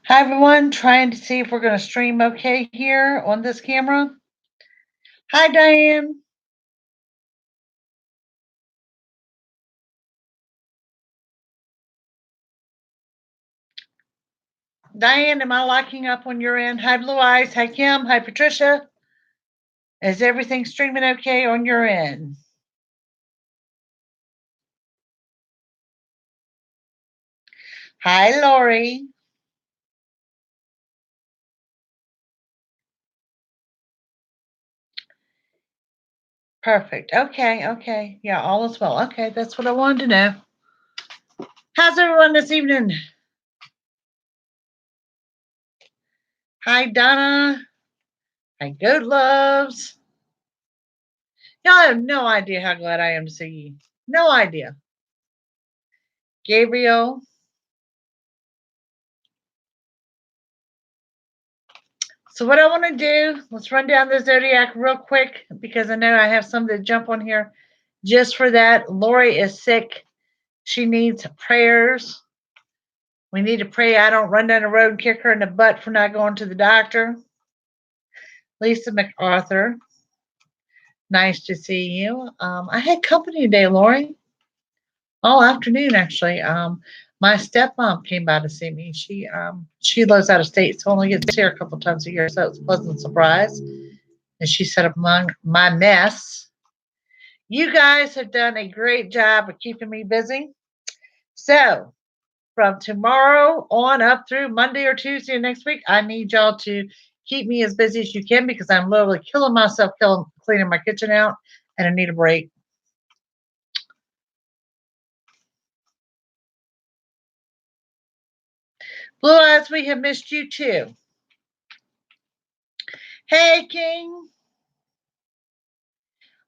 Hi everyone, trying to see if we're going to stream okay here on this camera. Hi Diane. Diane, am I locking up on your end? Hi Blue Eyes. Hi Kim. Hi Patricia. Is everything streaming okay on your end? Hi Lori. Perfect. Okay. Yeah, all is well. Okay, that's what I wanted to know. How's everyone this evening? Hi Donna. Hi Goat Loves. Y'all have no idea how glad I am to see you. No idea. Gabriel. So what I want to do, let's run down the zodiac real quick because I know I have some to jump on here just for that. Lori is sick. She needs prayers. We need to pray I don't run down the road and kick her in the butt for not going to the doctor. Lisa MacArthur, nice to see you. I had company today, Lori, all afternoon actually. My stepmom came by to see me. She lives out of state, so only gets here a couple times a year, so it's a pleasant surprise. And she set up my mess. You guys have done a great job of keeping me busy. So, from tomorrow on up through Monday or Tuesday next week, I need y'all to keep me as busy as you can because I'm literally killing myself cleaning my kitchen out and I need a break. Blue Eyes, we have missed you too. Hey, King.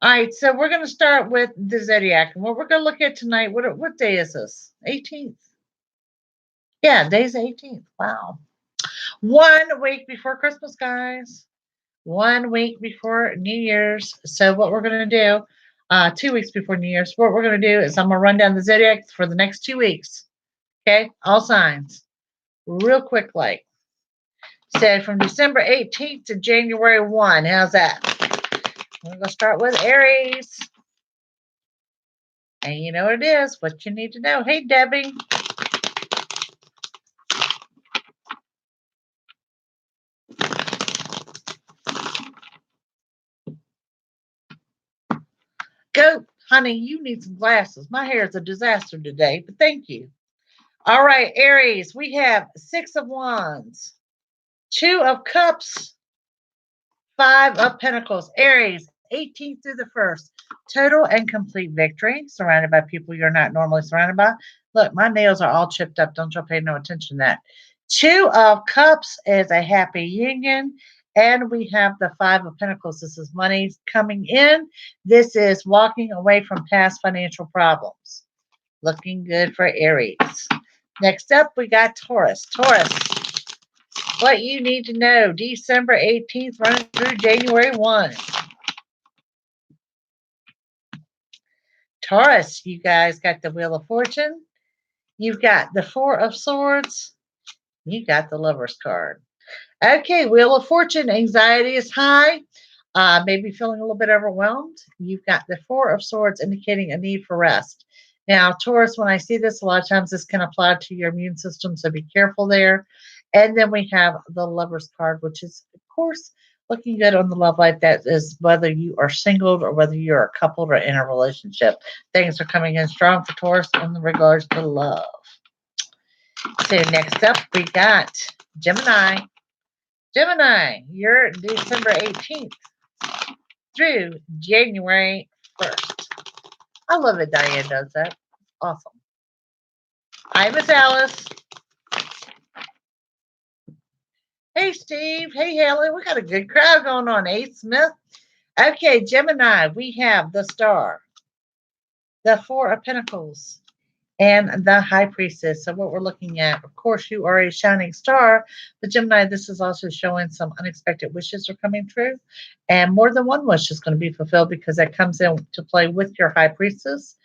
All right, so we're going to start with the zodiac. And what we're going to look at tonight, what day is this? 18th. Yeah, day's 18th. Wow. 1 week before Christmas, guys. 1 week before New Year's. So what we're going to do, 2 weeks before New Year's, what we're going to do is I'm going to run down the zodiac for the next 2 weeks. Okay, all signs, real quick, like. So from December 18th to January 1. How's that? We're going to start with Aries. And you know what it is, what you need to know. Hey, Debbie. Go, honey, you need some glasses. My hair is a disaster today, but thank you. All right, Aries, we have 6 of Wands, 2 of Cups, 5 of Pentacles. Aries, 18th through the 1st. Total and complete victory, surrounded by people you're not normally surrounded by. Look, my nails are all chipped up. Don't y'all pay no attention to that. 2 of Cups is a happy union. And we have the 5 of Pentacles. This is money coming in. This is walking away from past financial problems. Looking good for Aries. Next up, we got Taurus. Taurus, what you need to know. December 18th running through January 1. Taurus, you guys got the Wheel of Fortune. You've got the 4 of Swords. You got the Lover's card. Okay, Wheel of Fortune. Anxiety is high. Maybe feeling a little bit overwhelmed. You've got the 4 of Swords indicating a need for rest. Now, Taurus, when I see this, a lot of times this can apply to your immune system, so be careful there. And then we have the Lover's card, which is, of course, looking good on the love life. That is whether you are single or whether you're coupled or in a relationship. Things are coming in strong for Taurus in regards to love. So next up, we got Gemini. Gemini, you're December 18th through January 1st. I love it. Diane does that. Awesome. Hi, Miss Alice. Hey, Steve. Hey, Haley. We got a good crowd going on. Hey, Smith. Okay, Gemini, we have the Star, the 4 of Pentacles, and the High Priestess. So what we're looking at, of course, you are a shining star, but Gemini, this is also showing some unexpected wishes are coming true, and more than one wish is going to be fulfilled because that comes into play with your High Priestess.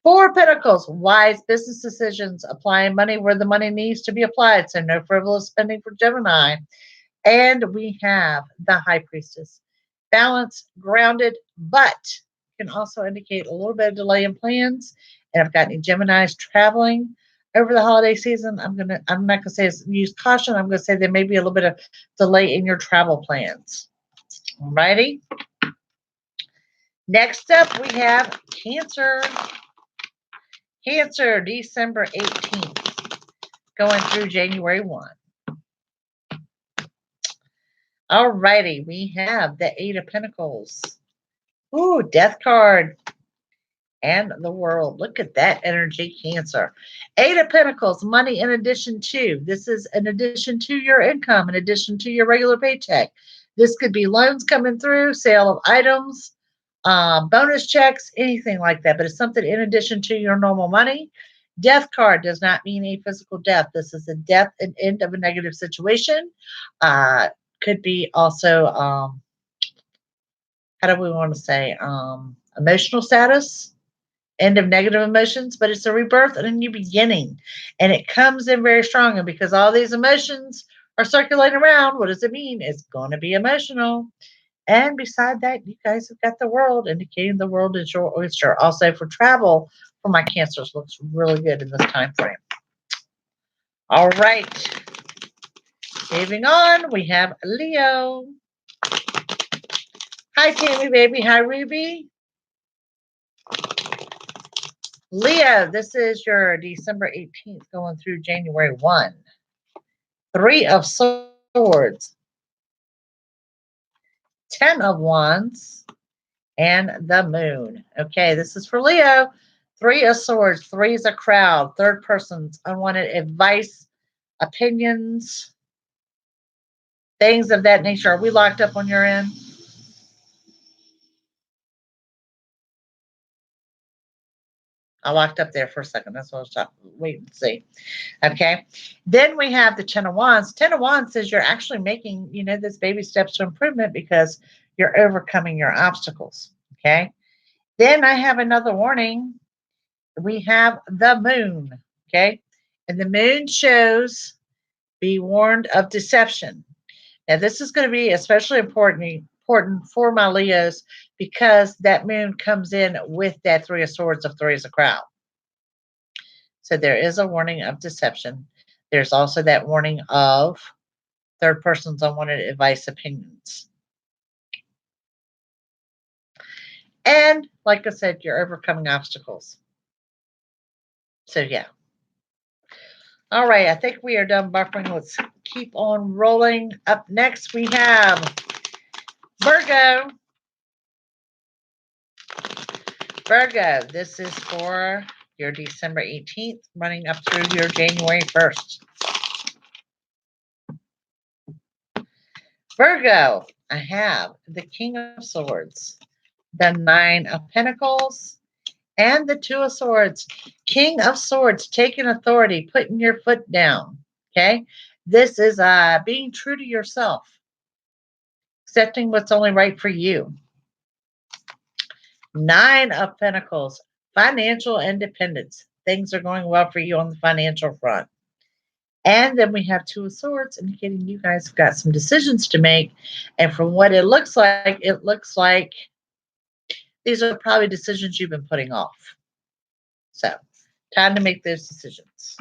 Four of Pentacles, wise business decisions, applying money where the money needs to be applied. So no frivolous spending for Gemini. And we have the High Priestess. Balanced, grounded, but can also indicate a little bit of delay in plans. And I've got any Geminis traveling over the holiday season. I'm not gonna say use caution. I'm gonna say there may be a little bit of delay in your travel plans. Alrighty. Next up we have Cancer. Cancer, December 18th, going through January 1. Alrighty, we have the Eight of Pentacles. Ooh, Death card. And the World. Look at that energy, Cancer. Eight of Pentacles, money in addition to. This is in addition to your income, in addition to your regular paycheck. This could be loans coming through, sale of items, bonus checks, anything like that. But it's something in addition to your normal money. Death card does not mean a physical death. This is a death and end of a negative situation. Could be also, how do we want to say, emotional status, end of negative emotions, but it's a rebirth and a new beginning. And it comes in very strong. And because all these emotions are circulating around, what does it mean? It's going to be emotional. And beside that, you guys have got the World, indicating the world is your oyster. Also for travel, for my Cancers, looks really good in this time frame. All right. Moving on, we have Leo. Hi, Tammy, baby. Hi, Ruby. Leo, this is your December 18th going through January 1. Three of Swords, 10 of Wands, and the Moon. Okay, this is for Leo. Three of Swords. Three is a crowd. Third person's unwanted advice, opinions, things of that nature. Are we locked up on your end? I locked up there for a second. That's what I was talking. Wait and see. Okay. Then we have the Ten of Wands. Ten of Wands says you're actually making, this baby steps to improvement because you're overcoming your obstacles. Okay. Then I have another warning. We have the Moon. Okay. And the Moon shows be warned of deception. Now, this is going to be especially important for my Leos because that Moon comes in with that Three of Swords of Three as a crowd. So there is a warning of deception. There's also that warning of third person's unwanted advice, opinions. And like I said, you're overcoming obstacles. So yeah. All right, I think we are done buffering. Let's keep on rolling. Up next, we have Virgo. Virgo, this is for your December 18th, running up through your January 1st. Virgo, I have the King of Swords, the Nine of Pentacles, and the Two of Swords. King of Swords, taking authority, putting your foot down. Okay, this is being true to yourself, accepting what's only right for you. Nine of Pentacles, financial independence. Things are going well for you on the financial front. And then we have Two of Swords, indicating you guys have got some decisions to make. And from what it looks like these are probably decisions you've been putting off. So, time to make those decisions.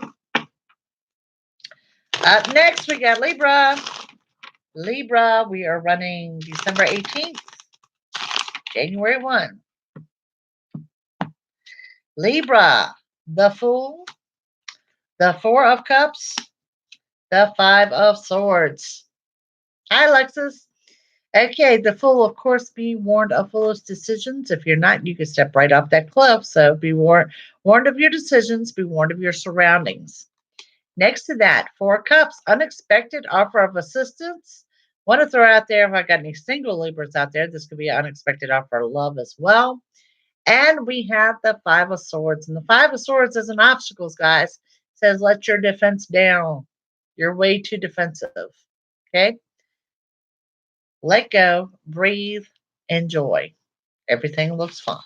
Up next, we got Libra. Libra, we are running December 18th, January 1. Libra, the Fool, the Four of Cups, the Five of Swords. Hi, Alexis. Okay, the Fool, of course, be warned of foolish decisions. If you're not, you can step right off that cliff. So be warned of your decisions, be warned of your surroundings. Next to that, Four of Cups, unexpected offer of assistance. Want to throw out there, if I got any single Libras out there, this could be an unexpected offer of love as well. And we have the Five of Swords. And the Five of Swords is an obstacles, guys. It says let your defense down. You're way too defensive. Okay? Let go, breathe, enjoy. Everything looks fine.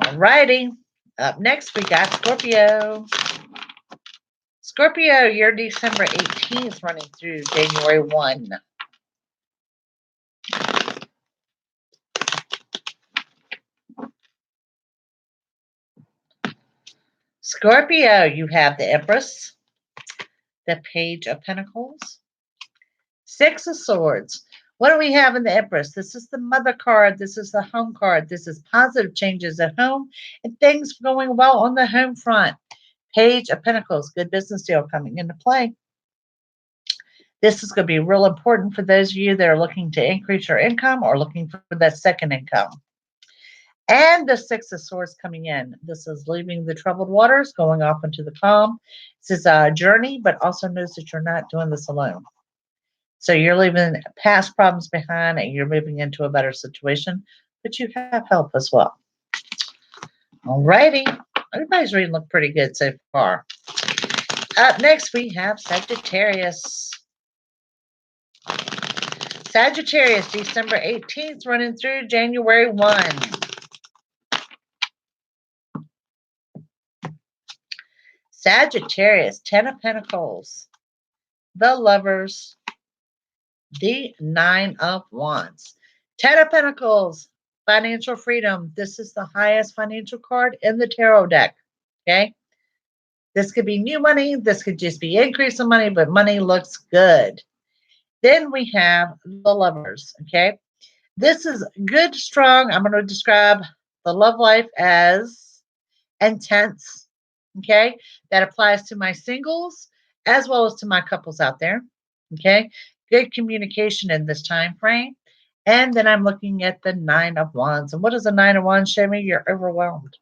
All righty. Up next, we got Scorpio. Scorpio, you're December 18th running through January 1. Scorpio, you have the Empress, the Page of Pentacles, Six of Swords. What do we have in the Empress? This is the mother card. This is the home card. This is positive changes at home and things going well on the home front. Page of Pentacles, good business deal coming into play. This is going to be real important for those of you that are looking to increase your income or looking for that second income. And the Six of Swords coming in. This is leaving the troubled waters, going off into the calm. This is a journey, but also knows that you're not doing this alone. So you're leaving past problems behind and you're moving into a better situation, but you have help as well. All righty. Everybody's reading look pretty good so far. Up next, we have Sagittarius. Sagittarius, December 18th, running through January 1. Sagittarius, Ten of Pentacles, the Lovers, the Nine of Wands. Ten of Pentacles, financial freedom. This is the highest financial card in the tarot deck, okay? This could be new money. This could just be increase in money, but money looks good. Then we have the Lovers, okay? This is good, strong. I'm going to describe the love life as intense, okay? That applies to my singles as well as to my couples out there, okay? Good communication in this time frame. And then I'm looking at the Nine of Wands. And what does the Nine of Wands show me? You're overwhelmed.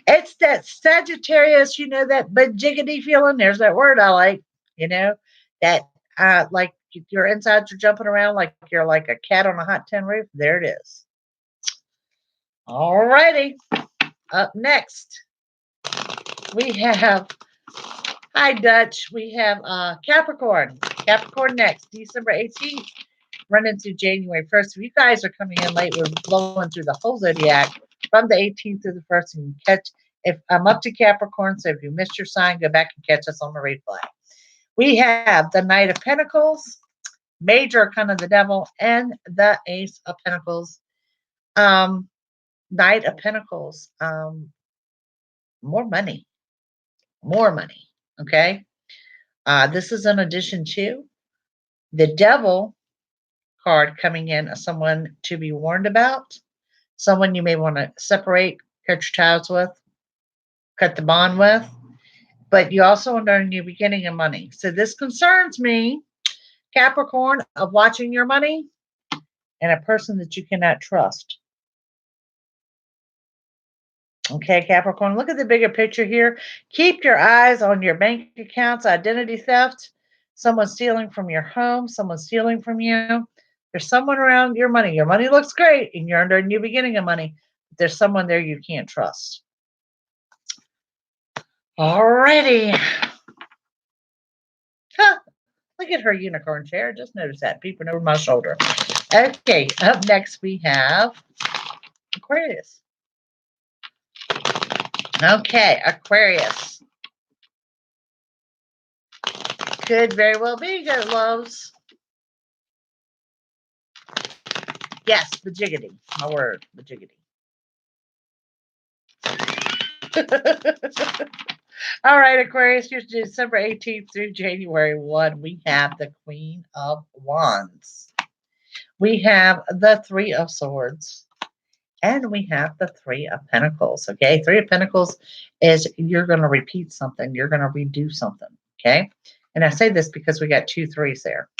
It's that Sagittarius, that bajiggity feeling. There's that word I like, that like your insides are jumping around like you're like a cat on a hot tin roof. There it is. All righty. Up next, we have, hi Dutch, we have Capricorn. Capricorn next, December 18th, running through January 1st. If you guys are coming in late, we're blowing through the whole zodiac from the 18th to the 1st. And catch, if I'm up to Capricorn, so if you missed your sign, go back and catch us on the replay. We have the Knight of Pentacles, Major Arcana of the Devil, and the Ace of Pentacles. Knight of Pentacles, more money, okay? This is in addition to the Devil card coming in as someone to be warned about, someone you may want to separate, cut your ties with, cut the bond with, but you also are in a new beginning of money. So this concerns me, Capricorn, of watching your money and a person that you cannot trust. Okay, Capricorn, look at the bigger picture here. Keep your eyes on your bank accounts, identity theft, someone stealing from your home, someone stealing from you. There's someone around your money. Your money looks great and you're under a new beginning of money. But there's someone there you can't trust. Alrighty. Huh, look at her unicorn chair. Just notice that peeping over my shoulder. Okay, up next we have Aquarius. Okay, Aquarius. Could very well be good, loves. Yes, bajiggity. My word, bajiggity. All right, Aquarius, here's December 18th through January 1. We have the Queen of Wands. We have the Three of Swords. And we have the Three of Pentacles, okay? Three of Pentacles is you're going to repeat something. You're going to redo something, okay? And I say this because we got 2 threes there.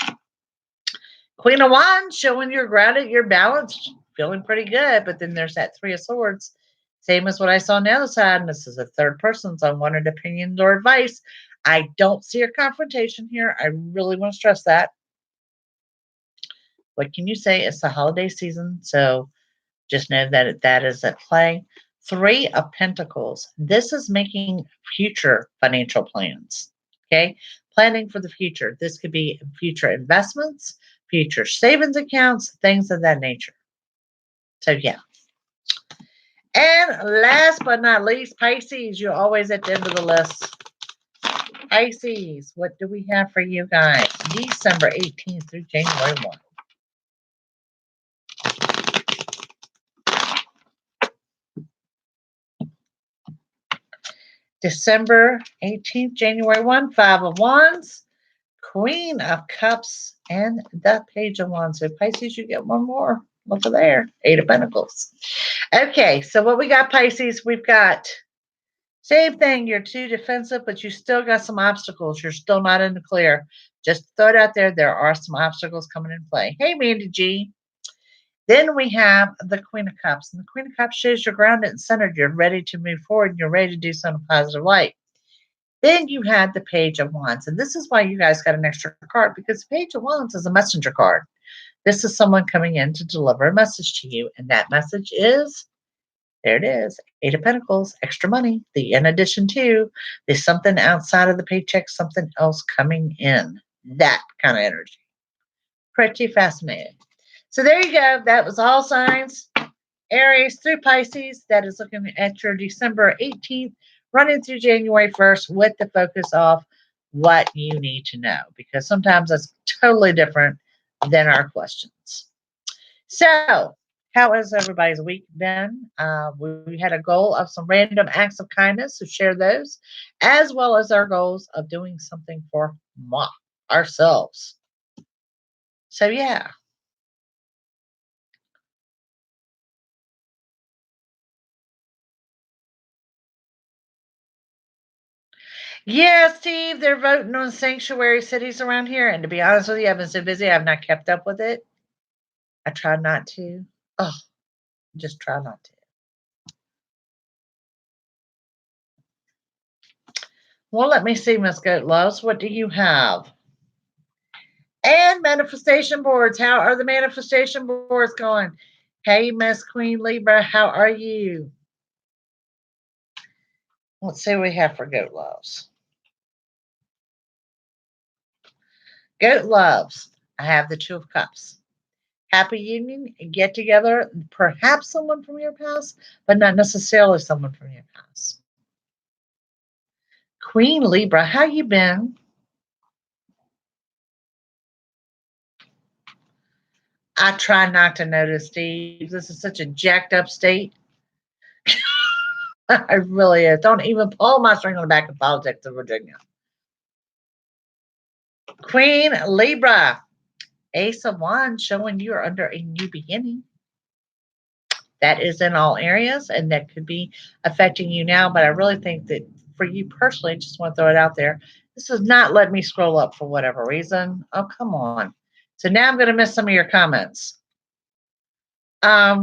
Queen of Wands, showing you're grounded, you're balanced, feeling pretty good. But then there's that Three of Swords, same as what I saw on the other side. And this is a third person's unwanted opinions or advice. I don't see a confrontation here. I really want to stress that. What can you say? It's the holiday season, so just know that that is at play. Three of Pentacles. This is making future financial plans, okay? Planning for the future. This could be future investments, future savings accounts, things of that nature. So, yeah. And last but not least, Pisces. You're always at the end of the list. Pisces, what do we have for you guys? December 18th through January 1. December 18th, January 1, Five of Wands, Queen of Cups, and the Page of Wands. So Pisces, you get one more. Look at there. Eight of Pentacles. Okay, so what we got, Pisces, we've got same thing. You're too defensive, but you still got some obstacles. You're still not in the clear. Just throw it out there. There are some obstacles coming in play. Hey, Mandy G. Then we have the Queen of Cups. And the Queen of Cups shows you're grounded and centered. You're ready to move forward. And you're ready to do something positive light. Then you had the Page of Wands. And this is why you guys got an extra card, because the Page of Wands is a messenger card. This is someone coming in to deliver a message to you. And that message is, there it is, Eight of Pentacles, extra money. The in addition to, there's something outside of the paycheck, something else coming in. That kind of energy. Pretty fascinating. So there you go. That was all signs. Aries through Pisces. That is looking at your December 18th, running through January 1st with the focus of what you need to know, because sometimes that's totally different than our questions. So, how has everybody's week been? We had a goal of some random acts of kindness, so share those, as well as our goals of doing something for ourselves. So, yeah. Yeah, Steve, they're voting on sanctuary cities around here. And to be honest with you, I've been so busy, I've not kept up with it. I try not to. Oh, just try not to. Well, let me see, Miss Goat Loves. What do you have? And manifestation boards. How are the manifestation boards going? Hey, Miss Queen Libra, how are you? Let's see what we have for Goat Loves. Goat Loves. I have the Two of Cups. Happy union, get together, perhaps someone from your past, but not necessarily someone from your past. Queen Libra, how you been? I try not to notice, Steve. This is such a jacked up state. I really is. Don't even pull my string on the back of politics of Virginia. Queen Libra, Ace of Wands showing you are under a new beginning. That is in all areas, and that could be affecting you now. But I really think that for you personally, just want to throw it out there. This is not letting me scroll up for whatever reason. Oh, come on. So now I'm going to miss some of your comments. I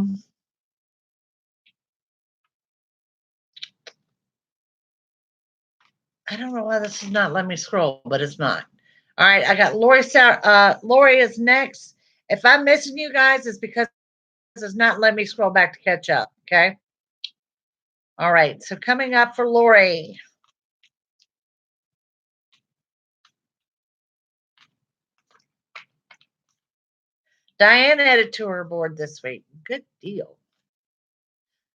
don't know why this is not letting me scroll, but it's not. All right, I got Lori. Lori is next. If I'm missing you guys, it's because it's not letting me scroll back to catch up. Okay. All right. So coming up for Lori. Diane added to her board this week. Good deal.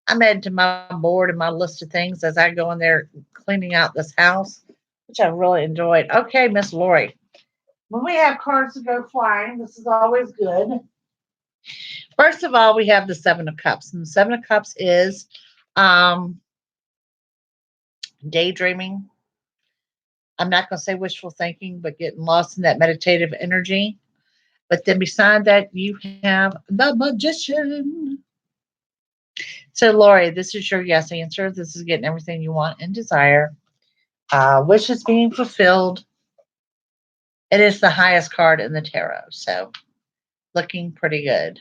I'm adding to my board and my list of things as I go in there cleaning out this house, which I really enjoyed. Okay, Miss Lori. When we have cards to go flying, this is always good. First of all, we have the Seven of Cups. And the Seven of Cups is daydreaming. I'm not going to say wishful thinking, but getting lost in that meditative energy. But then beside that, you have the Magician. So, Lori, this is your yes answer. This is getting everything you want and desire. Wishes being fulfilled. It is the highest card in the tarot. So, looking pretty good.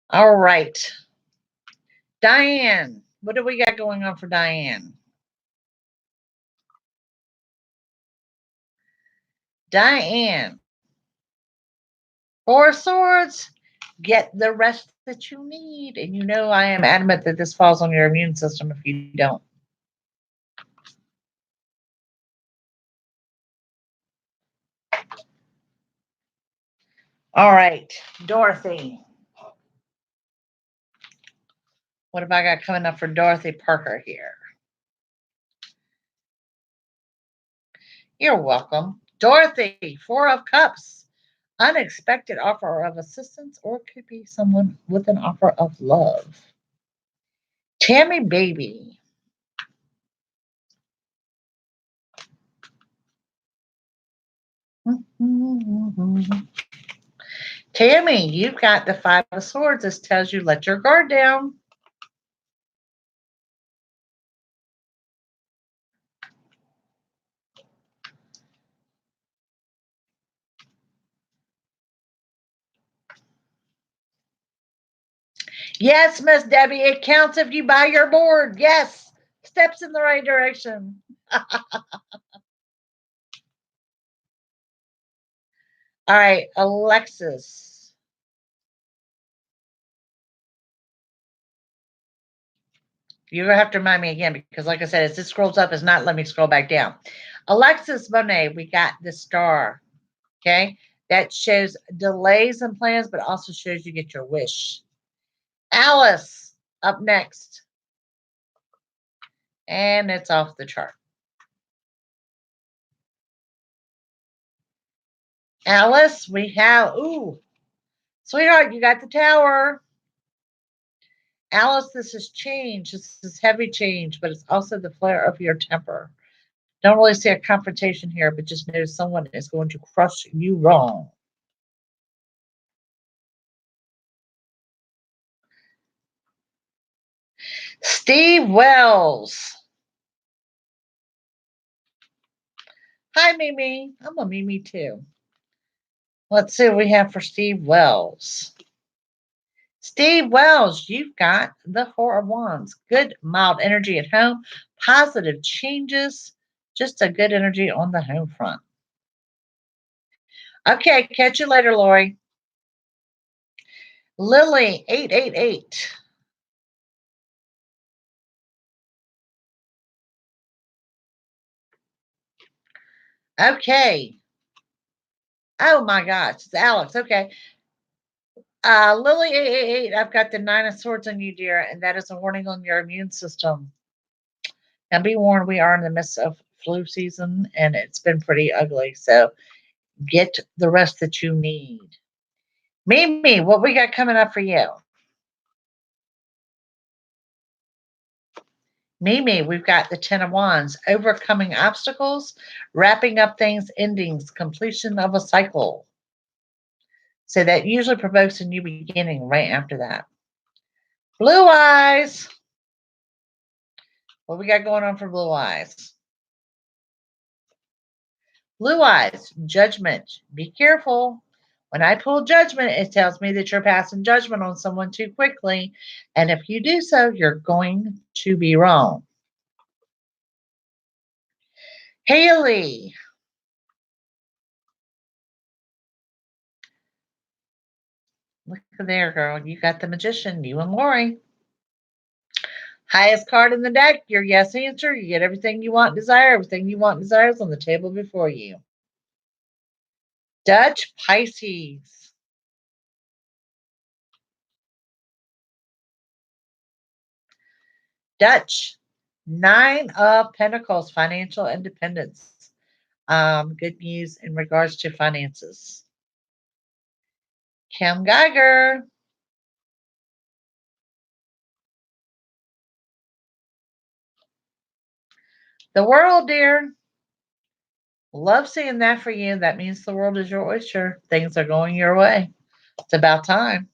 All right. Diane, what do we got going on for Diane? Diane, Four of Swords, get the rest that you need. And you know I am adamant that this falls on your immune system if you don't. All right, Dorothy. What have I got coming up for Dorothy Parker here? You're welcome. Dorothy, Four of Cups. Unexpected offer of assistance, or it could be someone with an offer of love. Tammy Baby. Tammy, you've got the Five of Swords. This tells you let your guard down. Yes, Miss Debbie, it counts if you buy your board. Yes, steps in the right direction. All right, Alexis. You're going to have to remind me again because, like I said, as this scrolls up, it's not letting me scroll back down. Alexis Bonet, we got the star. Okay, that shows delays in plans, but also shows you get your wish. Alice, up next. And it's off the chart. Alice, we have, ooh, sweetheart, you got the tower. Alice, this is change. This is heavy change, but it's also the flare of your temper. Don't really see a confrontation here, but just know someone is going to crush you wrong. Steve Wells. Hi, Mimi. I'm a Mimi too. Let's see what we have for Steve Wells. Steve Wells, you've got the Four of Wands. Good, mild energy at home, positive changes, just a good energy on the home front. Okay, catch you later, Lori. Lily, 888. Okay. Oh my gosh, it's Alex. Okay. Lily, 888. I've got the Nine of Swords on you, dear, and that is a warning on your immune system. Now, be warned, we are in the midst of flu season, and it's been pretty ugly. So get the rest that you need. Mimi, what we got coming up for you? Mimi, we've got the Ten of Wands, overcoming obstacles, wrapping up things, endings, completion of a cycle. So that usually provokes a new beginning right after that. Blue Eyes. What we got going on for Blue Eyes? Blue Eyes, Judgment. Be careful. When I pull Judgment, it tells me that you're passing judgment on someone too quickly. And if you do so, you're going to be wrong. Haley. Look there, girl. You got the Magician, you and Lori. Highest card in the deck, your yes answer. You get everything you want, desire. Everything you want, desire is on the table before you. Dutch Pisces. Dutch, Nine of Pentacles, financial independence. Good news in regards to finances. Kim Geiger. The world, dear. Love seeing that for you. That means the world is your oyster. Things are going your way. It's about time.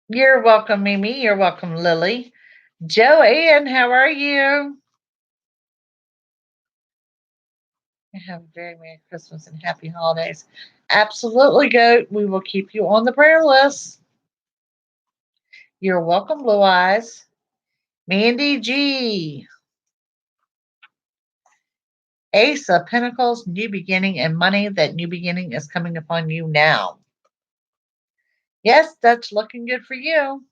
You're welcome, Mimi. You're welcome, Lily. Joanne, how are you? Have a very Merry Christmas and Happy Holidays. Absolutely, Goat. We will keep you on the prayer list. You're welcome, Blue Eyes. Mandy G. Ace of Pentacles, new beginning and money. That new beginning is coming upon you now. Yes, that's looking good for you.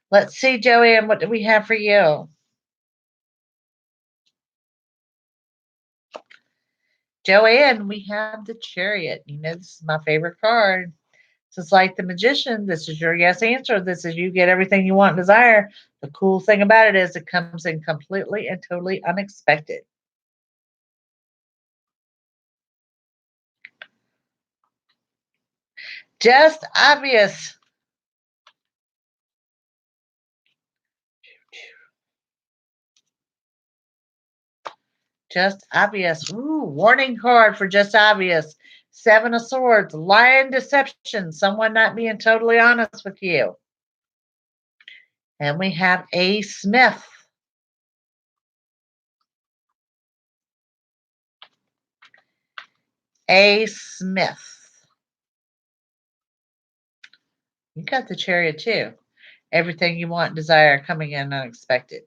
Let's see, Joanne, what do we have for you? Joanne, we have the Chariot. You know, this is my favorite card. This is like the Magician. This is your yes answer. This is you get everything you want and desire. The cool thing about it is it comes in completely and totally unexpected. Just obvious. Just obvious. Ooh, warning card for just obvious. Seven of Swords, lying deception, someone not being totally honest with you. And we have a Smith. A Smith. You got the Chariot too. Everything you want, desire coming in unexpected.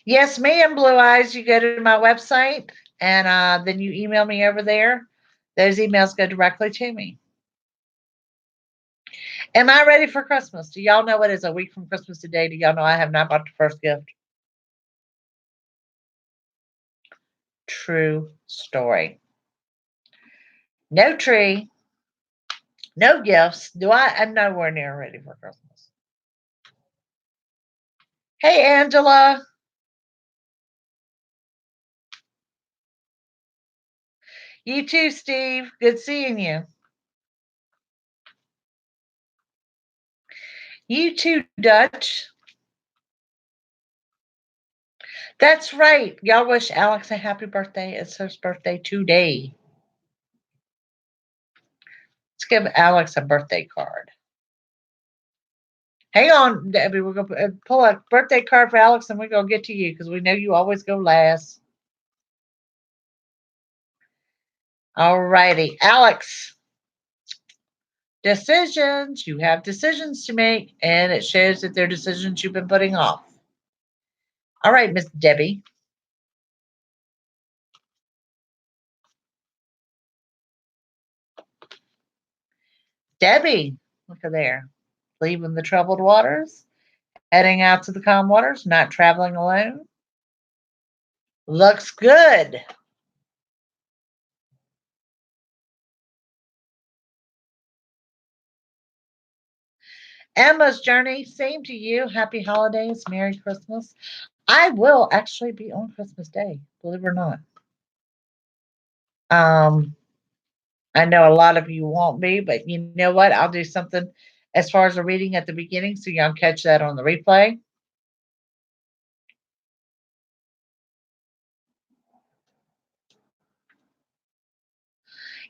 Yes, ma'am, Blue Eyes. You go to my website and then you email me over there. Those emails go directly to me. Am I ready for Christmas? Do y'all know it is a week from Christmas today? Do y'all know I have not bought the first gift? True story. No tree, no gifts. I'm nowhere near ready for Christmas. Hey, Angela. You too, Steve. Good seeing you. You too, Dutch. That's right. Y'all wish Alex a happy birthday. It's his birthday today. Let's give Alex a birthday card. Hang on, Debbie. We're going to pull a birthday card for Alex and we're going to get to you because we know you always go last. All righty. Alex, decisions. You have decisions to make, and it shows that they're decisions you've been putting off. All right, Miss Debbie. Debbie, look at there. Leaving the troubled waters, heading out to the calm waters, not traveling alone. Looks good. Emma's journey, same to you. Happy holidays, Merry Christmas. I will actually be on Christmas Day, believe it or not. Um, I know a lot of you won't be, but you know what? I'll do something as far as a reading at the beginning so y'all catch that on the replay.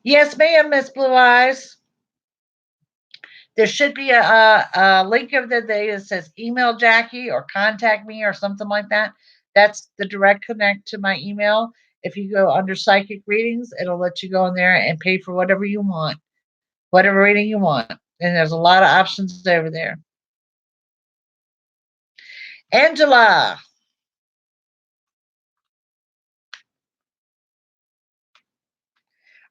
Yes, ma'am, Miss Blue Eyes. There should be a link of the day that says email Jackie or contact me or something like that. That's the direct connect to my email. If you go under psychic readings, it'll let you go in there and pay for whatever you want, whatever reading you want. And there's a lot of options over there. Angela,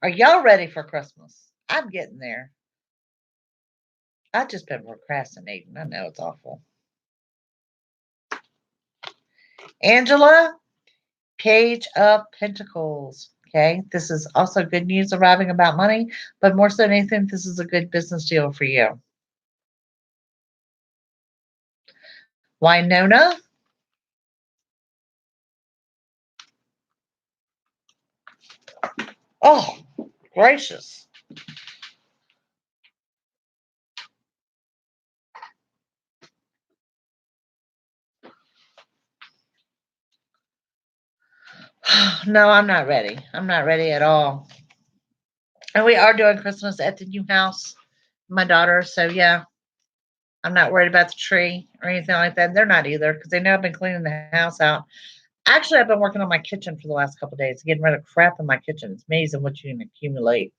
are y'all ready for Christmas? I'm getting there. I've just been procrastinating. I know it's awful. Angela, Page of Pentacles. Okay, this is also good news arriving about money, but more so than anything, this is a good business deal for you. Winona. Oh, gracious. No, I'm not ready. I'm not ready at all. And we are doing Christmas at the new house, my daughter. So, yeah, I'm not worried about the tree or anything like that. They're not either because they know I've been cleaning the house out. Actually, I've been working on my kitchen for the last couple of days, getting rid of crap in my kitchen. It's amazing what you can accumulate.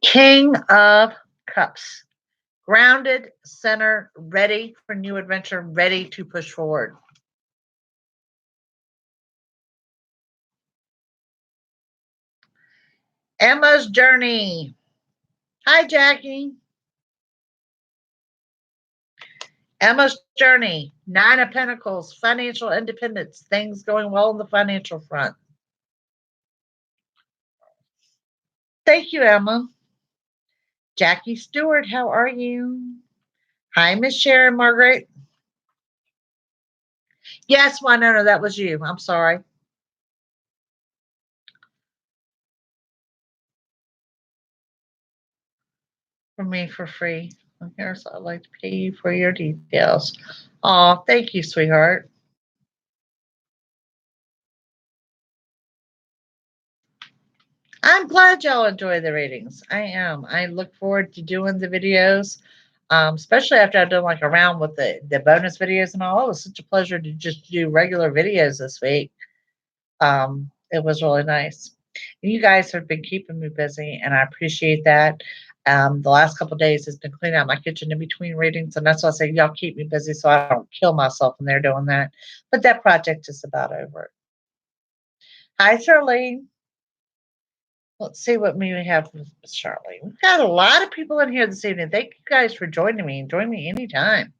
King of Cups. Grounded, centered, ready for new adventure, ready to push forward. Emma's journey. Hi, Jackie. Emma's journey, Nine of Pentacles, financial independence, things going well on the financial front. Thank you, Emma. Jackie Stewart, how are you? Hi, Miss Sharon Margaret. Yes, Winona, that was you. I'm sorry. For me for free. Here's I'd like to pay you for your details. Oh, thank you, sweetheart. I'm glad y'all enjoy the readings. I am. I look forward to doing the videos, especially after I've done like a round with the bonus videos and all. It was such a pleasure to just do regular videos this week. It was really nice. And you guys have been keeping me busy, and I appreciate that. The last couple of days has been cleaning out my kitchen in between readings, and that's why I say y'all keep me busy so I don't kill myself when they're doing that. But that project is about over. Hi, Charlene. Let's see what we have with Charlene. We've got a lot of people in here this evening. Thank you guys for joining me. Join me anytime.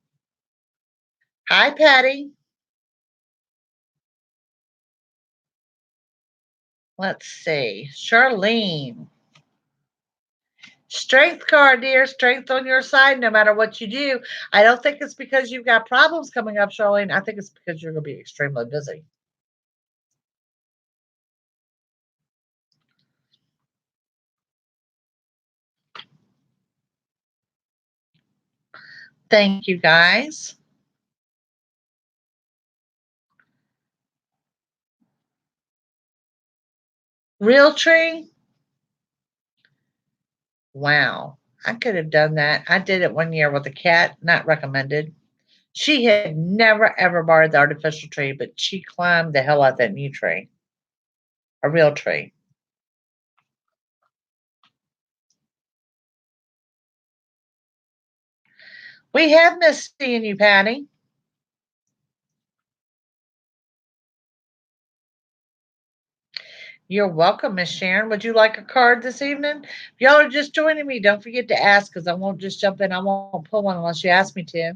Hi, Patty. Let's see. Charlene. Strength card, dear. Strength on your side no matter what you do. I don't think it's because you've got problems coming up, Charlene. I think it's because you're going to be extremely busy. Thank you, guys. Real tree? Wow. I could have done that. I did it one year with a cat, not recommended. She had never ever borrowed the artificial tree, but she climbed the hell out of that new tree, a real tree. We have missed seeing you, Patty. You're welcome, Miss Sharon. Would you like a card this evening? If y'all are just joining me, don't forget to ask because I won't just jump in. I won't pull one unless you ask me to.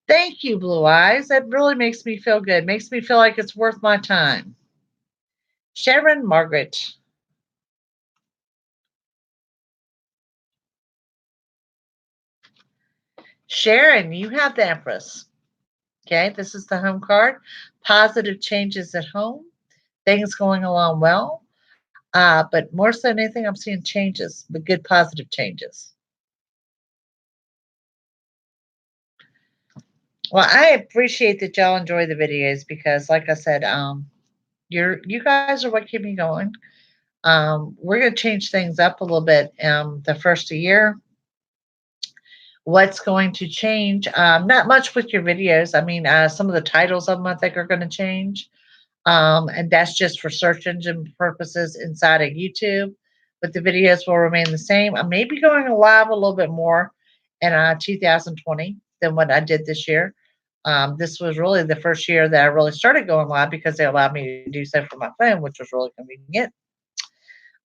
Thank you, Blue Eyes. That really makes me feel good. Makes me feel like it's worth my time. Sharon Margaret. Sharon, you have the Empress. Okay, this is the home card. Positive changes at home. Things going along well. But more so than anything, I'm seeing changes, but good positive changes. Well, I appreciate that y'all enjoy the videos because, like I said, you guys are what keep me going. We're gonna change things up a little bit. The first of the year, what's going to change? Not much with your videos. I mean, some of the titles of them I think are going to change. And that's just for search engine purposes inside of YouTube. But the videos will remain the same. I may be going live a little bit more in 2020 than what I did this year. This was really the first year that I really started going live because they allowed me to do so from my phone, which was really convenient.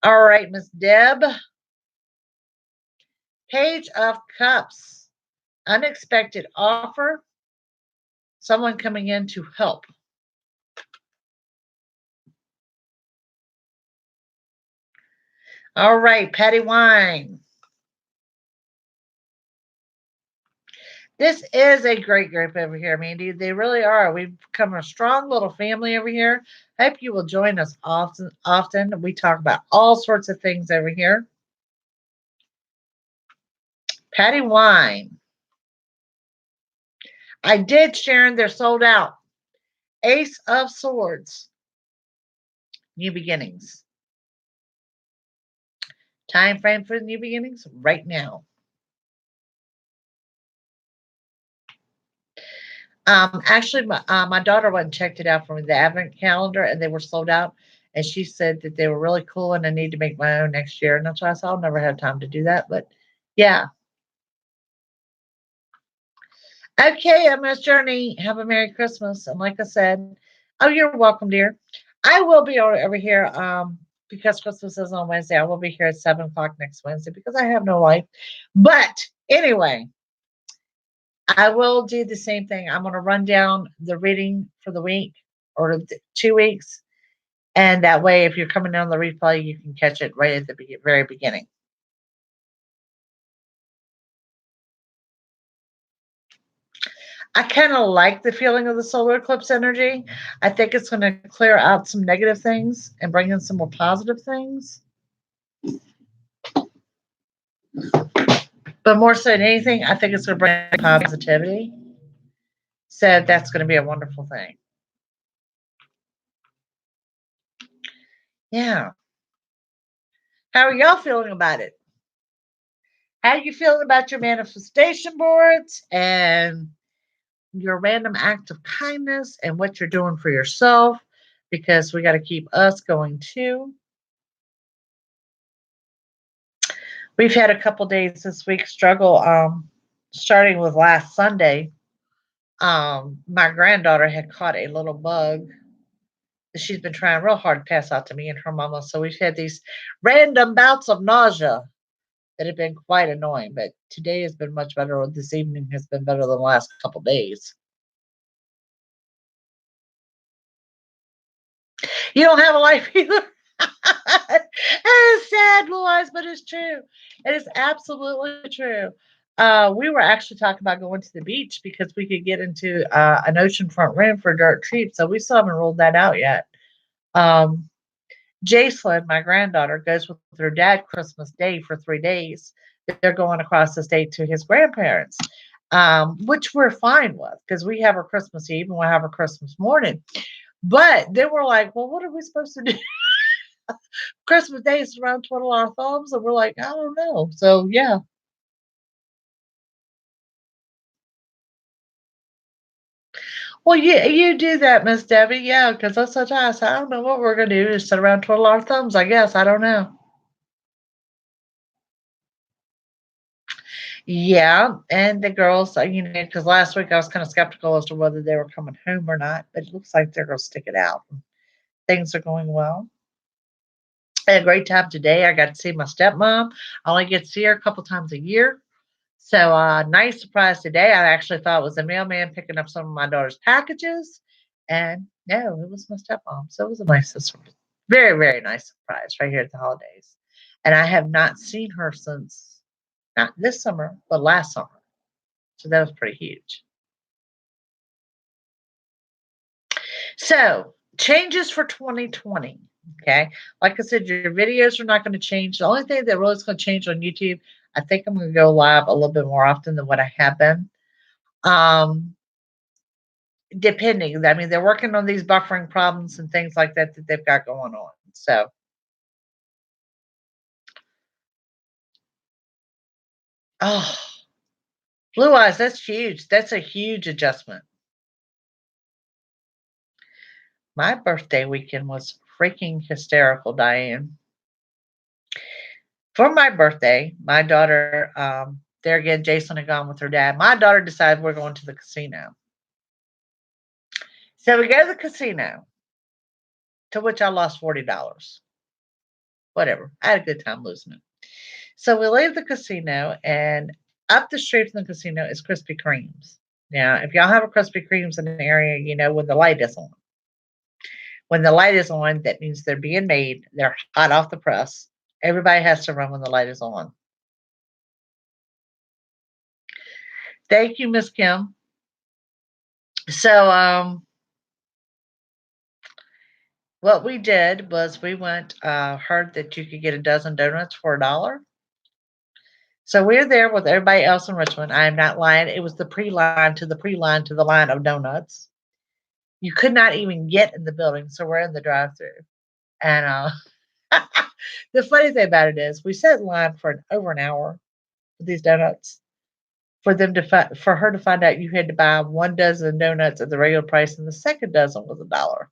All right, Miss Deb. Page of Cups. Unexpected offer. Someone coming in to help. All right, Patty Wine. This is a great group over here, Mandy. They really are. We've become a strong little family over here. Hope you will join us often. Often we talk about all sorts of things over here. Patty Wine. I did, Sharon. They're sold out. Ace of Swords. New beginnings. Time frame for new beginnings right now. Actually, my daughter went and checked it out from the Advent calendar, and they were sold out. And she said that they were really cool, and I need to make my own next year. And that's why I said I'll never have time to do that. But yeah. Okay, Emma's Journey. Have a Merry Christmas. And like I said, oh, you're welcome, dear. I will be over here because Christmas is on Wednesday, I will be here at 7 o'clock next Wednesday because I have no life. But anyway, I will do the same thing. I'm going to run down the reading for the week or 2 weeks. And that way, if you're coming down the replay, you can catch it right at the very beginning. I kind of like the feeling of the solar eclipse energy. I think it's going to clear out some negative things and bring in some more positive things. But more so than anything, I think it's going to bring positivity. So that's going to be a wonderful thing. Yeah. How are y'all feeling about it? How are you feeling about your manifestation boards and your random act of kindness and what you're doing for yourself? Because we got to keep us going too. We've had a couple days this week struggle, starting with last Sunday. My granddaughter had caught a little bug that she's been trying real hard to pass out to me and her mama. So we've had these random bouts of nausea that have been quite annoying. But today has been much better. This evening has been better than the last couple days. You don't have a life either. It's sad, Blue Eyes, but it's true. It is absolutely true. We were actually talking about going to the beach because we could get into an oceanfront room for a dirt cheap. So we still haven't rolled that out yet. Um, Jacelyn, my granddaughter, goes with her dad Christmas Day for 3 days. They're going across the state to his grandparents, which we're fine with because we have our Christmas Eve and we'll have our Christmas morning. But then we're like, well, what are we supposed to do? Christmas Day is around twiddle our thumbs, and we're like, I don't know. So yeah. Well, you do that, Miss Debbie. Yeah, because that's such us. I don't know what we're gonna do. Just sit around twiddle our thumbs. I guess I don't know. Yeah, and the girls, because last week I was kind of skeptical as to whether they were coming home or not, but it looks like they're gonna stick it out. Things are going well. I had a great time today. I got to see my stepmom. I only get to see her a couple times a year. So, nice surprise today. I actually thought it was a mailman picking up some of my daughter's packages. And no, it was my stepmom. So it was a nice, very, very nice surprise right here at the holidays. And I have not seen her since not this summer, but last summer. So that was pretty huge. So, changes for 2020. Okay. Like I said, your videos are not going to change. The only thing that really is going to change on YouTube, I think I'm going to go live a little bit more often than what I have been. Um, Depending, I mean, they're working on these buffering problems and things like that that they've got going on. So, oh, Blue Eyes, that's huge. That's a huge adjustment. My birthday weekend was freaking hysterical, Diane. For my birthday, my daughter, there again, Jason had gone with her dad. My daughter decided we're going to the casino. So we go to the casino, to which I lost $40. Whatever. I had a good time losing it. So we leave the casino, and up the street from the casino is Krispy Kreme's. Now, if y'all have a Krispy Kreme's in the area, you know when the light is on. When the light is on, that means they're being made. They're hot off the press. Everybody has to run when the light is on. Thank you, Miss Kim. So, what we did was we went, heard that you could get a dozen donuts for $1. So we're there with everybody else in Richmond. I am not lying. It was the pre-line to the pre-line to the line of donuts. You could not even get in the building, so we're in the drive-through. And the funny thing about it is, we sat in line for over an hour for these donuts for them to for her to find out you had to buy 1 dozen donuts at the regular price, and the second dozen was $1.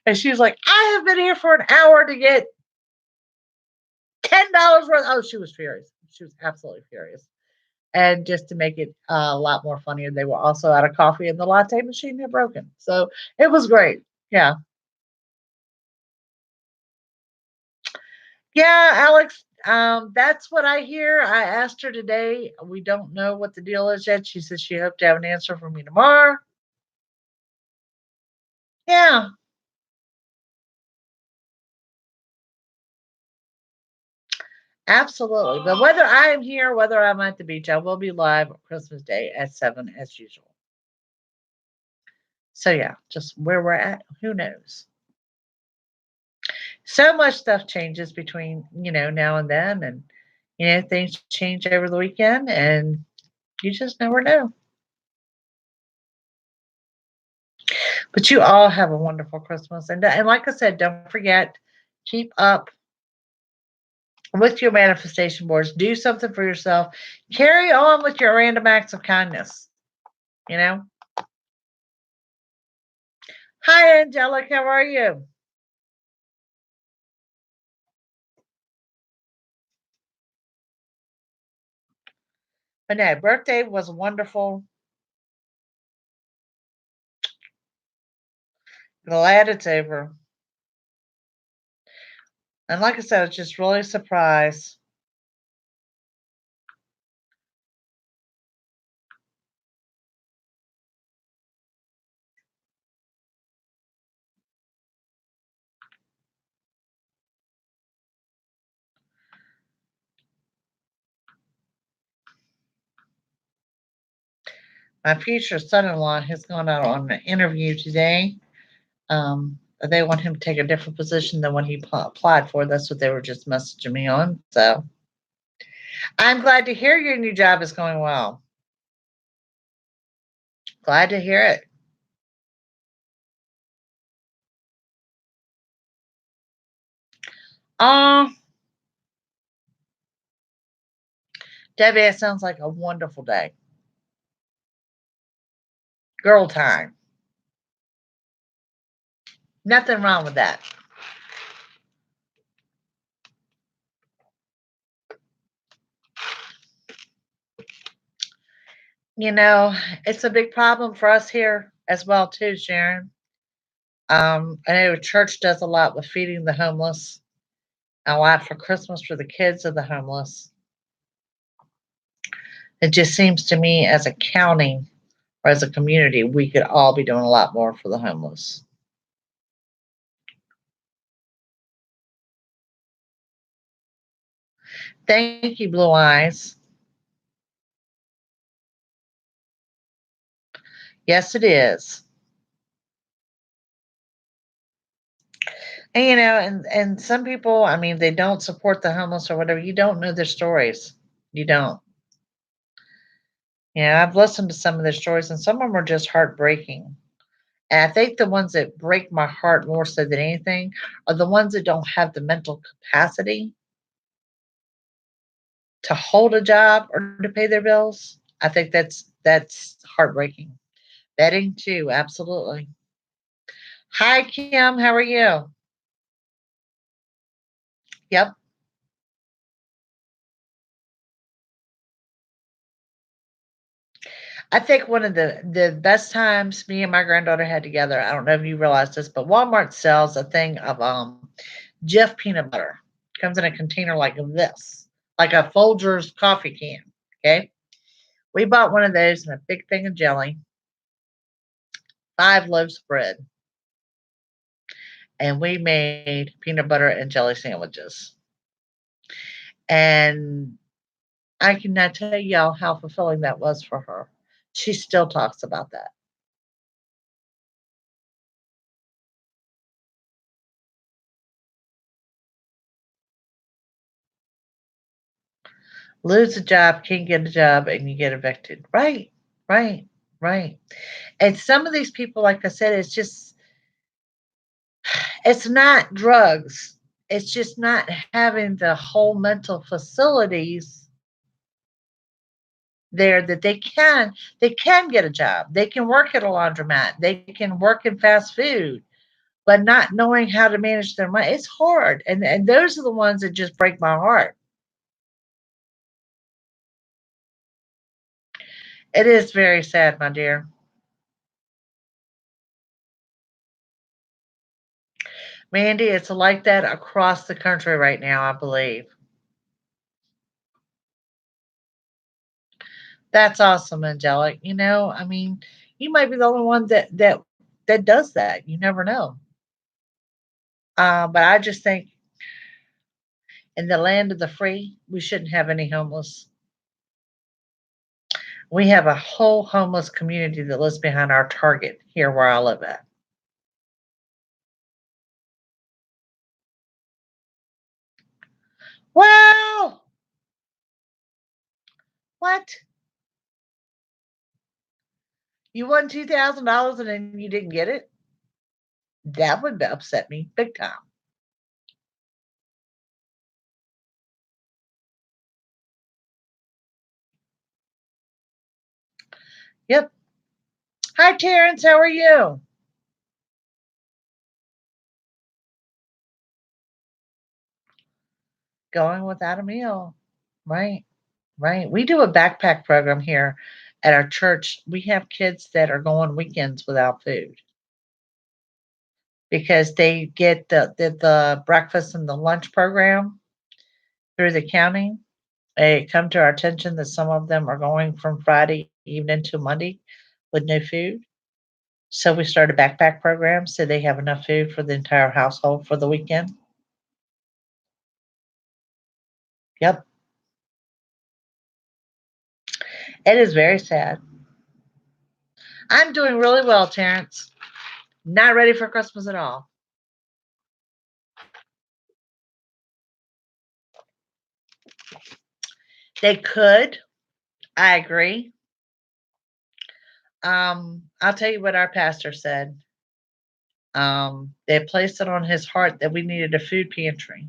And she was like, "I have been here for an hour to get $10 worth." Oh, she was furious. She was absolutely furious. And just to make it a lot more funnier, they were also out of coffee and the latte machine had broken. So it was great. Yeah. Yeah, Alex, that's what I hear. I asked her today. We don't know what the deal is yet. She says she hoped to have an answer for me tomorrow. Yeah, absolutely. But whether I am here, whether I'm at the beach, I will be live on Christmas Day at 7 as usual. So, yeah, just where we're at, who knows? So much stuff changes between, now and then. And, things change over the weekend and you just never know. But you all have a wonderful Christmas. And like I said, don't forget, keep up with your manifestation boards. Do something for yourself. Carry on with your random acts of kindness. You know? Hi, Angelic. How are you? But no, birthday was wonderful. Glad it's over. And like I said, I was just really surprised. My future son-in-law has gone out on an interview today. They want him to take a different position than what he applied for. That's what they were just messaging me on. So I'm glad to hear your new job is going well. Glad to hear it. Uh, Debbie, it sounds like a wonderful day. Girl time. Nothing wrong with that. You know, it's a big problem for us here as well too, Sharon. I know church does a lot with feeding the homeless, a lot for Christmas for the kids of the homeless. It just seems to me as a county or as a community, we could all be doing a lot more for the homeless. Thank you, Blue Eyes. Yes, it is. And and some people, I mean, they don't support the homeless or whatever. You don't know their stories. You don't. Yeah, I've listened to some of their stories, and some of them are just heartbreaking. And I think the ones that break my heart more so than anything are the ones that don't have the mental capacity to hold a job or to pay their bills. I think that's heartbreaking. Betting too, absolutely. Hi, Kim. How are you? Yep. I think one of the best times me and my granddaughter had together. I don't know if you realize this, but Walmart sells a thing of Jif peanut butter. Comes in a container like this, like a Folgers coffee can. Okay, we bought one of those and a big thing of jelly, 5 loaves of bread, and we made peanut butter and jelly sandwiches. And I cannot tell y'all how fulfilling that was for her. She still talks about that. Lose a job, can't get a job, and you get evicted. Right, right, right. And some of these people, like I said, it's not drugs. It's just not having the whole mental facilities there that they can get a job. They can work at a laundromat. They can work in fast food, but not knowing how to manage their money. It's hard. And those are the ones that just break my heart. It is very sad, my dear. Mandy, it's like that across the country right now, I believe. That's awesome, Angelic. I mean, you might be the only one that does that. You never know. But I just think in the land of the free, we shouldn't have any homeless. We have a whole homeless community that lives behind our Target here where I live at. Well, what? You won $2,000 and then you didn't get it? That would upset me big time. Yep. Hi, Terrence. How are you? Going without a meal. Right. Right. We do a backpack program here at our church. We have kids that are going weekends without food because they get the breakfast and the lunch program through the county. It come to our attention that some of them are going from Friday evening to Monday with no food. So we started a backpack program so they have enough food for the entire household for the weekend. Yep. It is very sad. I'm doing really well, Terrence. Not ready for Christmas at all. They could. I agree. I'll tell you what our pastor said. They placed it on his heart that we needed a food pantry.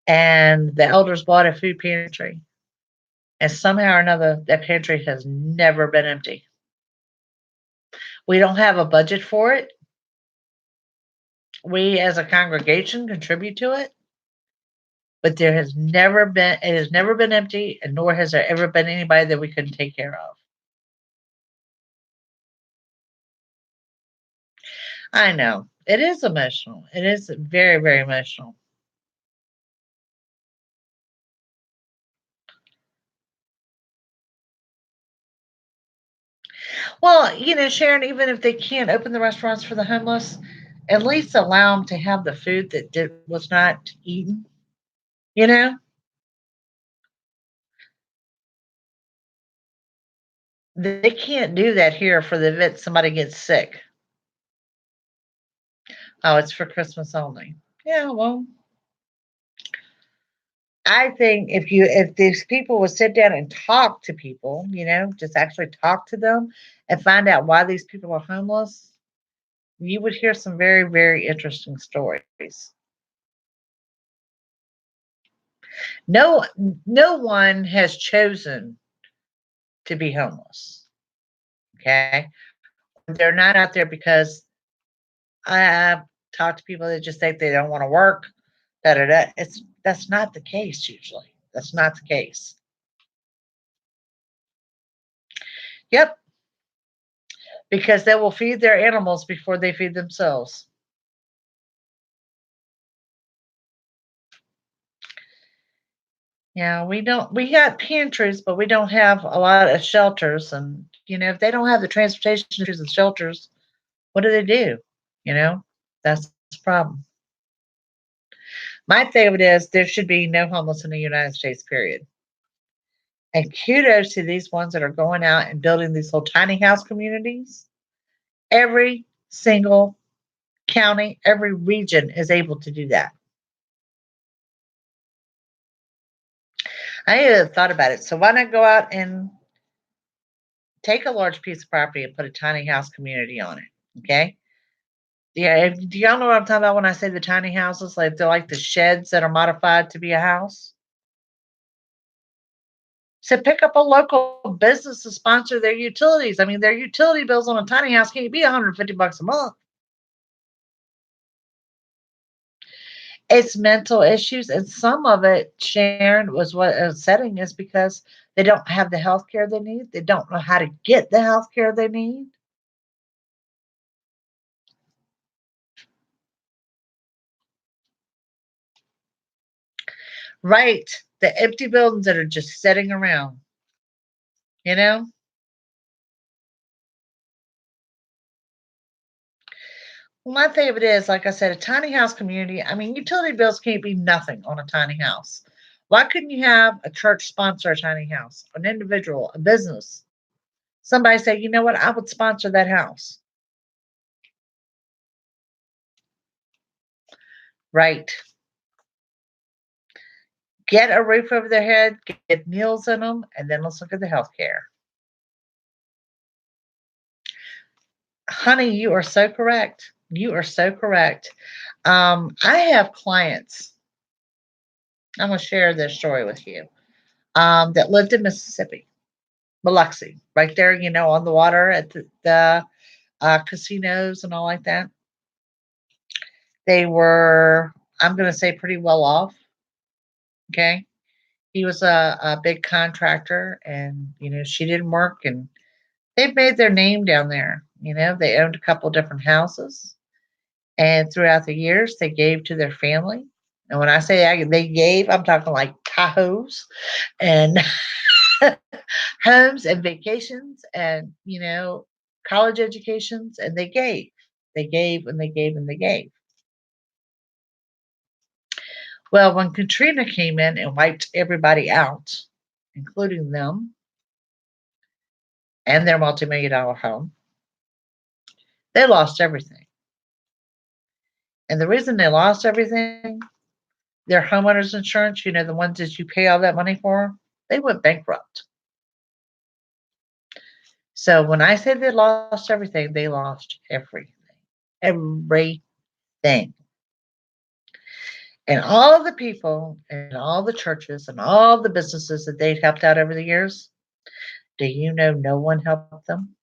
And the elders bought a food pantry. And somehow or another, that pantry has never been empty. We don't have a budget for it. We as a congregation contribute to it, but it has never been empty, and nor has there ever been anybody that we couldn't take care of. I know. It is emotional. It is very, very emotional. Well, Sharon, even if they can't open the restaurants for the homeless, at least allow them to have the food that was not eaten. You know, they can't do that here for the event somebody gets sick. Oh, it's for Christmas only. Yeah, well, I think if these people would sit down and talk to people, just actually talk to them and find out why these people are homeless, you would hear some very, very interesting stories. No, no one has chosen to be homeless. Okay, they're not out there because I've talked to people that just think they don't want to work. Da da da. That's not the case usually. That's not the case. Yep, because they will feed their animals before they feed themselves. Yeah, we don't. We got pantries, but we don't have a lot of shelters. And if they don't have the transportation issues and shelters, what do they do? You know, that's the problem. My favorite is there should be no homeless in the United States. Period. And kudos to these ones that are going out and building these little tiny house communities. Every single county, every region is able to do that. I had thought about it. So why not go out and take a large piece of property and put a tiny house community on it? Okay. Yeah. Do y'all know what I'm talking about when I say the tiny houses? Like they're like the sheds that are modified to be a house. So pick up a local business to sponsor their utilities. I mean, their utility bills on a tiny house can't be $150 a month. It's mental issues, and some of it, Sharon, was what upsetting is because they don't have the health care they need. They don't know how to get the health care they need. Right. The empty buildings that are just sitting around, you know? One thing of it is, like I said, a tiny house community, I mean, utility bills can't be nothing on a tiny house. Why couldn't you have a church sponsor a tiny house, an individual, a business? Somebody say, you know what, I would sponsor that house. Right. Get a roof over their head, get meals in them, and then let's look at the health care. Honey, you are so correct. You are so correct. I have clients, I'm going to share this story with you, that lived in Mississippi, Biloxi, right there, on the water at the casinos and all like that. They were, I'm going to say, pretty well off. Okay. He was a big contractor, and, she didn't work, and they've made their name down there. They owned a couple different houses, and throughout the years, they gave to their family. And when I say they gave, I'm talking like Tahoes and homes and vacations and, college educations. And they gave. They gave and they gave and they gave. Well, when Katrina came in and wiped everybody out, including them and their multi-million dollar home, they lost everything. And the reason they lost everything, their homeowners insurance, the ones that you pay all that money for, they went bankrupt. So when I say they lost everything, they lost everything. Everything. And all of the people and all the churches and all the businesses that they'd helped out over the years, do you know no one helped them?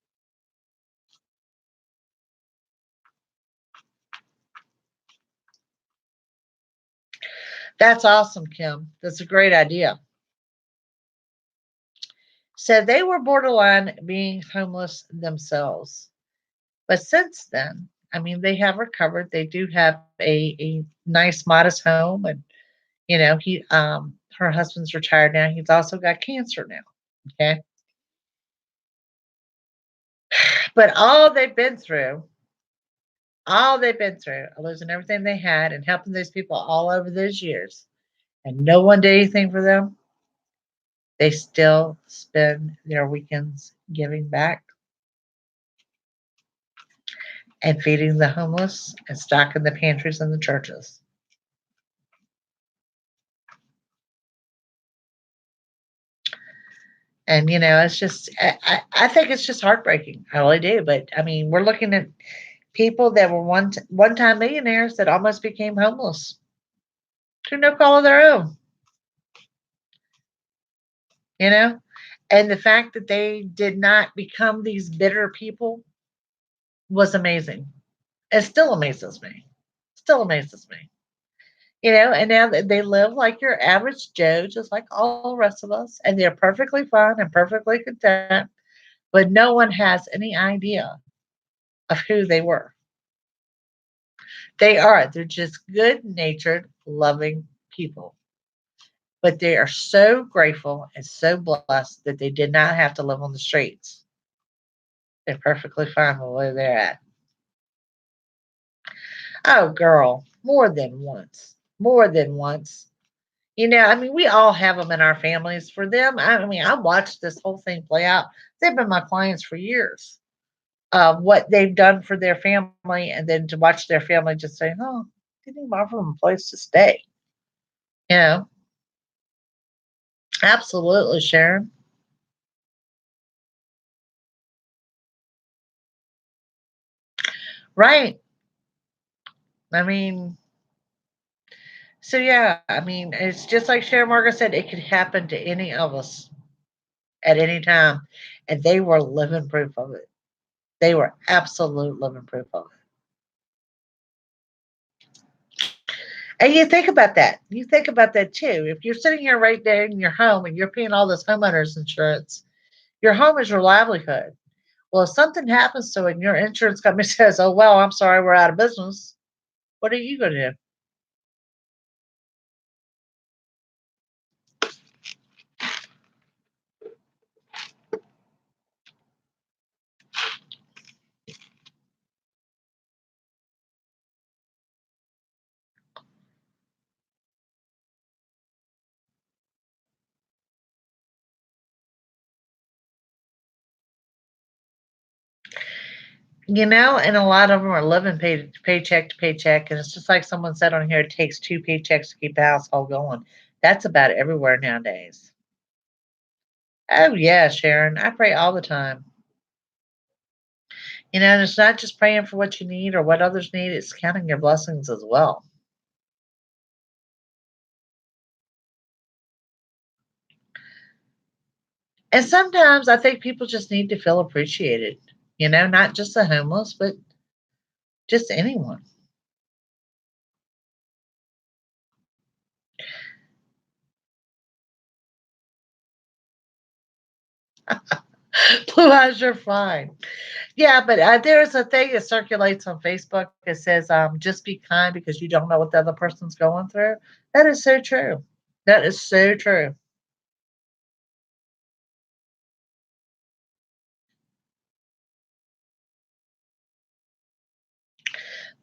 That's awesome, Kim. That's a great idea. So they were borderline being homeless themselves. But since then, I mean, they have recovered. They do have a nice, modest home, and her husband's retired now. He's also got cancer now. Okay, but all they've been through, losing everything they had and helping those people all over those years, and no one did anything for them. They still spend their weekends giving back and feeding the homeless and stocking the pantries in the churches. And it's just, I think it's just heartbreaking. I really do. But I mean, we're looking at people that were one time millionaires that almost became homeless through no call of their own. You know, and the fact that they did not become these bitter people was amazing. It still amazes me. Still amazes me. And now that they live like your average Joe, just like all the rest of us, and they're perfectly fine and perfectly content, but no one has any idea of who they were. They're just good natured, loving people. But they are so grateful and so blessed that they did not have to live on the streets. They're perfectly fine with where they're at. Oh, girl, more than once. More than once. I mean, we all have them in our families. For them, I mean, I watched this whole thing play out. They've been my clients for years. What they've done for their family, and then to watch their family just say, "Oh, didn't even offer them a place to stay." You know, absolutely, Sharon. Right. I mean, so yeah. I mean, it's just like Sharon Margaret said. It could happen to any of us at any time, and they were living proof of it. They were absolute living proof of it. And you think about that. You think about that too. If you're sitting here right there in your home and you're paying all this homeowners insurance, your home is your livelihood. Well, if something happens to it and your insurance company says, "Oh well, I'm sorry, we're out of business," what are you going to do? And a lot of them are living paycheck to paycheck. And it's just like someone said on here, it takes two paychecks to keep the household going. That's about everywhere nowadays. Oh, yeah, Sharon. I pray all the time. And it's not just praying for what you need or what others need, it's counting your blessings as well. And sometimes I think people just need to feel appreciated, not just the homeless, but just anyone. Blue eyes are fine. Yeah, but there's a thing that circulates on Facebook that says, just be kind because you don't know what the other person's going through. That is so true. That is so true.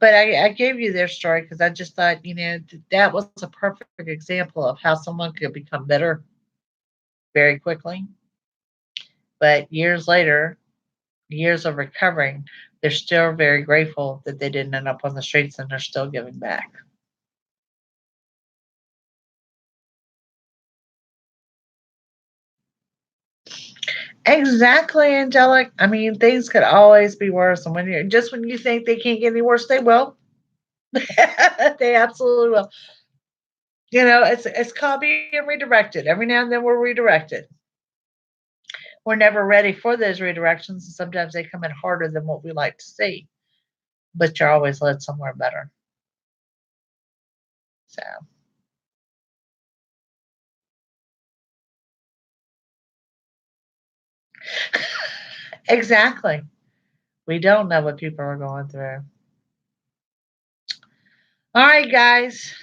But I gave you their story because I just thought, that was a perfect example of how someone could become bitter very quickly. But years later, years of recovering, they're still very grateful that they didn't end up on the streets and they're still giving back. Exactly, angelic. I mean, things could always be worse, and when you think they can't get any worse, they will. They absolutely will. It's called being redirected. Every now and then we're redirected. We're never ready for those redirections, and sometimes they come in harder than what we like to see. But you're always led somewhere better. So exactly. We don't know what people are going through. All right, guys.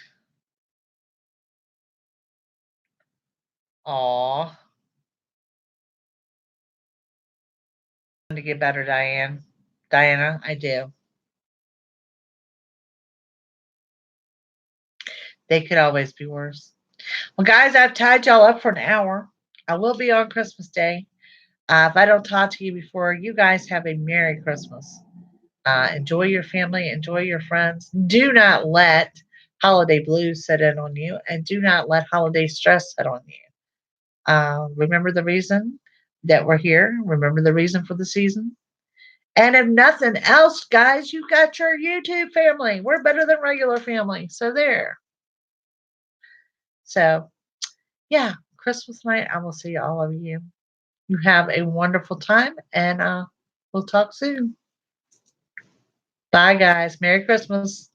Aw. To get better, Diana, I do. They could always be worse. Well, guys, I've tied y'all up for an hour. I will be on Christmas Day. If I don't talk to you before, you guys have a Merry Christmas. Enjoy your family, enjoy your friends. Do not let holiday blues set in on you, and do not let holiday stress set on you. Remember the reason that we're here. Remember the reason for the season. And if nothing else, guys, you got your YouTube family. We're better than regular family. So there. So yeah, Christmas night, I will see all of you. You have a wonderful time, and we'll talk soon. Bye, guys. Merry Christmas.